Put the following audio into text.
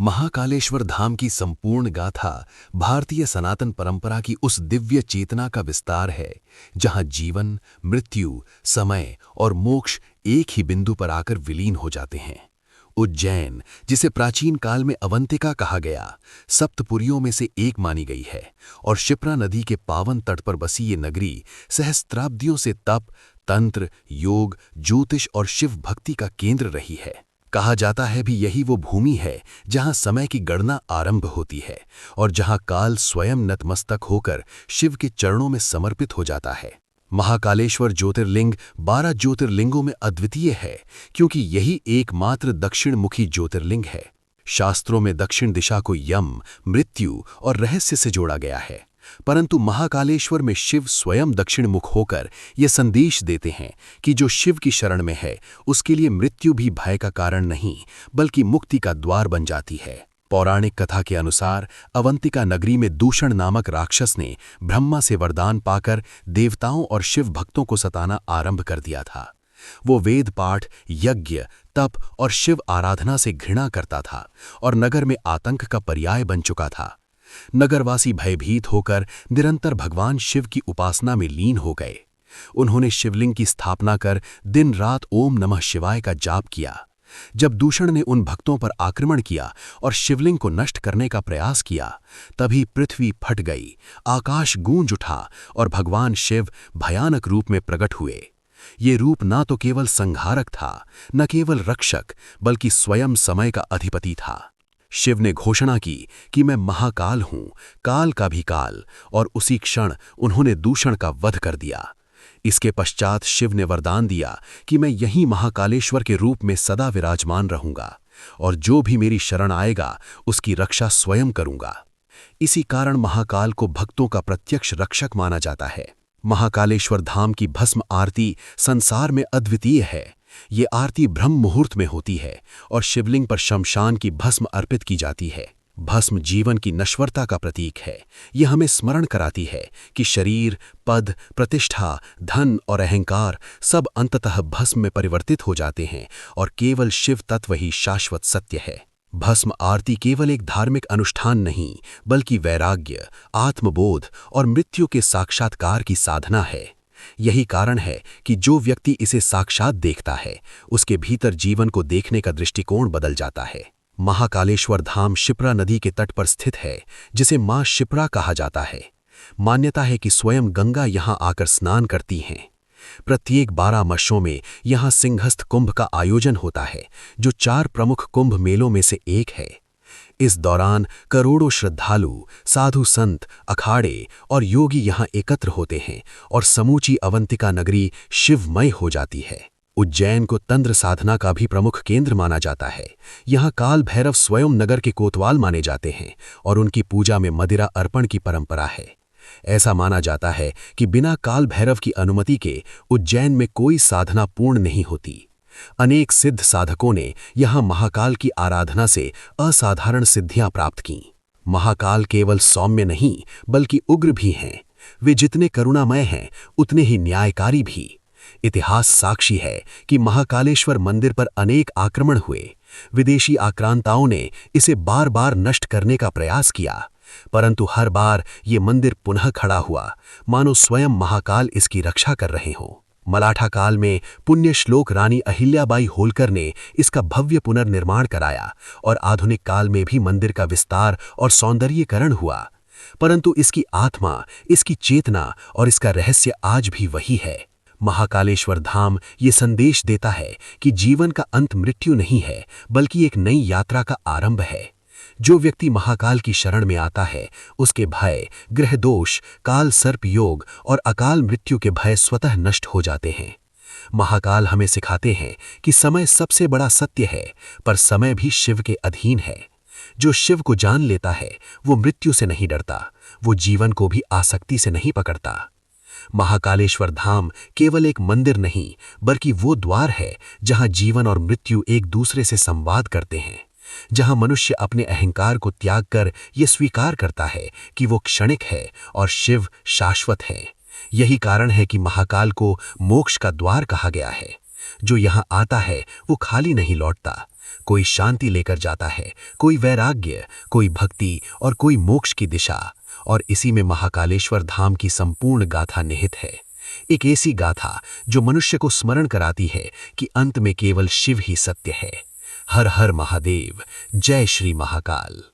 महाकालेश्वर धाम की संपूर्ण गाथा भारतीय सनातन परंपरा की उस दिव्य चेतना का विस्तार है जहां जीवन, मृत्यु, समय और मोक्ष एक ही बिंदु पर आकर विलीन हो जाते हैं। उज्जैन, जिसे प्राचीन काल में अवंतिका कहा गया, सप्तपुरियों में से एक मानी गई है और क्षिप्रा नदी के पावन तट पर बसी ये नगरी सहस्त्राब्दियों से तप, तंत्र, योग, ज्योतिष और शिव भक्ति का केंद्र रही है। कहा जाता है भी यही वो भूमि है जहां समय की गणना आरंभ होती है और जहां काल स्वयं नतमस्तक होकर शिव के चरणों में समर्पित हो जाता है। महाकालेश्वर ज्योतिर्लिंग 12 ज्योतिर्लिंगों में अद्वितीय है क्योंकि यही एकमात्र दक्षिणमुखी ज्योतिर्लिंग है। शास्त्रों में दक्षिण दिशा को यम, मृत्यु और रहस्य से जोड़ा गया है, परंतु महाकालेश्वर में शिव स्वयं दक्षिणमुख होकर ये संदेश देते हैं कि जो शिव की शरण में है उसके लिए मृत्यु भी भय का कारण नहीं बल्कि मुक्ति का द्वार बन जाती है। पौराणिक कथा के अनुसार अवंतिका नगरी में दूषण नामक राक्षस ने ब्रह्मा से वरदान पाकर देवताओं और शिव भक्तों को सताना आरंभ कर दिया था। वो वेद पाठ, यज्ञ, तप और शिव आराधना से घृणा करता था और नगर में आतंक का पर्याय बन चुका था। नगरवासी भयभीत होकर निरंतर भगवान शिव की उपासना में लीन हो गए। उन्होंने शिवलिंग की स्थापना कर दिन रात ओम नमः शिवाय का जाप किया। जब दूषण ने उन भक्तों पर आक्रमण किया और शिवलिंग को नष्ट करने का प्रयास किया, तभी पृथ्वी फट गई, आकाश गूंज उठा और भगवान शिव भयानक रूप में प्रकट हुए। ये रूप ना तो केवल संहारक था, न केवल रक्षक, बल्कि स्वयं समय का अधिपति था। शिव ने घोषणा की कि मैं महाकाल हूं, काल का भी काल, और उसी क्षण उन्होंने दूषण का वध कर दिया। इसके पश्चात शिव ने वरदान दिया कि मैं यहीं महाकालेश्वर के रूप में सदा विराजमान रहूंगा और जो भी मेरी शरण आएगा उसकी रक्षा स्वयं करूंगा। इसी कारण महाकाल को भक्तों का प्रत्यक्ष रक्षक माना जाता है। महाकालेश्वर धाम की भस्म आरती संसार में अद्वितीय है। ये आरती ब्रह्म मुहूर्त में होती है और शिवलिंग पर शमशान की भस्म अर्पित की जाती है। भस्म जीवन की नश्वरता का प्रतीक है। यह हमें स्मरण कराती है कि शरीर, पद, प्रतिष्ठा, धन और अहंकार सब अंततः भस्म में परिवर्तित हो जाते हैं और केवल शिव तत्व ही शाश्वत सत्य है। भस्म आरती केवल एक धार्मिक अनुष्ठान नहीं बल्कि वैराग्य, आत्मबोध और मृत्यु के साक्षात्कार की साधना है। यही कारण है कि जो व्यक्ति इसे साक्षात देखता है उसके भीतर जीवन को देखने का दृष्टिकोण बदल जाता है। महाकालेश्वर धाम क्षिप्रा नदी के तट पर स्थित है, जिसे मां क्षिप्रा कहा जाता है। मान्यता है कि स्वयं गंगा यहां आकर स्नान करती हैं। प्रत्येक 12 वर्षों में यहां सिंहस्थ कुंभ का आयोजन होता है, जो 4 प्रमुख कुंभ मेलों में से एक है। इस दौरान करोड़ों श्रद्धालु, साधु संत, अखाड़े और योगी यहां एकत्र होते हैं और समूची अवंतिका नगरी शिवमय हो जाती है। उज्जैन को तंत्र साधना का भी प्रमुख केंद्र माना जाता है। यहाँ काल भैरव स्वयं नगर के कोतवाल माने जाते हैं और उनकी पूजा में मदिरा अर्पण की परंपरा है। ऐसा माना जाता है कि बिना काल भैरव की अनुमति के उज्जैन में कोई साधना पूर्ण नहीं होती। अनेक सिद्ध साधकों ने यहाँ महाकाल की आराधना से असाधारण सिद्धियां प्राप्त की। महाकाल केवल सौम्य नहीं बल्कि उग्र भी हैं। वे जितने करुणामय हैं उतने ही न्यायकारी भी। इतिहास साक्षी है कि महाकालेश्वर मंदिर पर अनेक आक्रमण हुए। विदेशी आक्रांताओं ने इसे बार बार नष्ट करने का प्रयास किया, परंतु हर बार ये मंदिर पुनः खड़ा हुआ, मानो स्वयं महाकाल इसकी रक्षा कर रहे हों। मलाठा काल में पुण्य श्लोक रानी अहिल्याबाई होलकर ने इसका भव्य पुनर्निर्माण कराया और आधुनिक काल में भी मंदिर का विस्तार और सौंदर्यीकरण हुआ, परंतु इसकी आत्मा, इसकी चेतना और इसका रहस्य आज भी वही है। महाकालेश्वर धाम ये संदेश देता है कि जीवन का अंत मृत्यु नहीं है बल्कि एक नई यात्रा का आरंभ है। जो व्यक्ति महाकाल की शरण में आता है उसके भय, ग्रह दोष, काल सर्प योग और अकाल मृत्यु के भय स्वतः नष्ट हो जाते हैं। महाकाल हमें सिखाते हैं कि समय सबसे बड़ा सत्य है, पर समय भी शिव के अधीन है। जो शिव को जान लेता है वो मृत्यु से नहीं डरता, वो जीवन को भी आसक्ति से नहीं पकड़ता। महाकालेश्वर धाम केवल एक मंदिर नहीं बल्कि वो द्वार है जहां जीवन और मृत्यु एक दूसरे से संवाद करते हैं, जहां मनुष्य अपने अहंकार को त्याग कर ये स्वीकार करता है कि वो क्षणिक है और शिव शाश्वत है। यही कारण है कि महाकाल को मोक्ष का द्वार कहा गया है। जो यहाँ आता है वो खाली नहीं लौटता, कोई शांति लेकर जाता है, कोई वैराग्य, कोई भक्ति और कोई मोक्ष की दिशा। और इसी में महाकालेश्वर धाम की संपूर्ण गाथा निहित है। एक ऐसी गाथा जो मनुष्य को स्मरण कराती है कि अंत में केवल शिव ही सत्य है। हर हर महादेव, जय श्री महाकाल।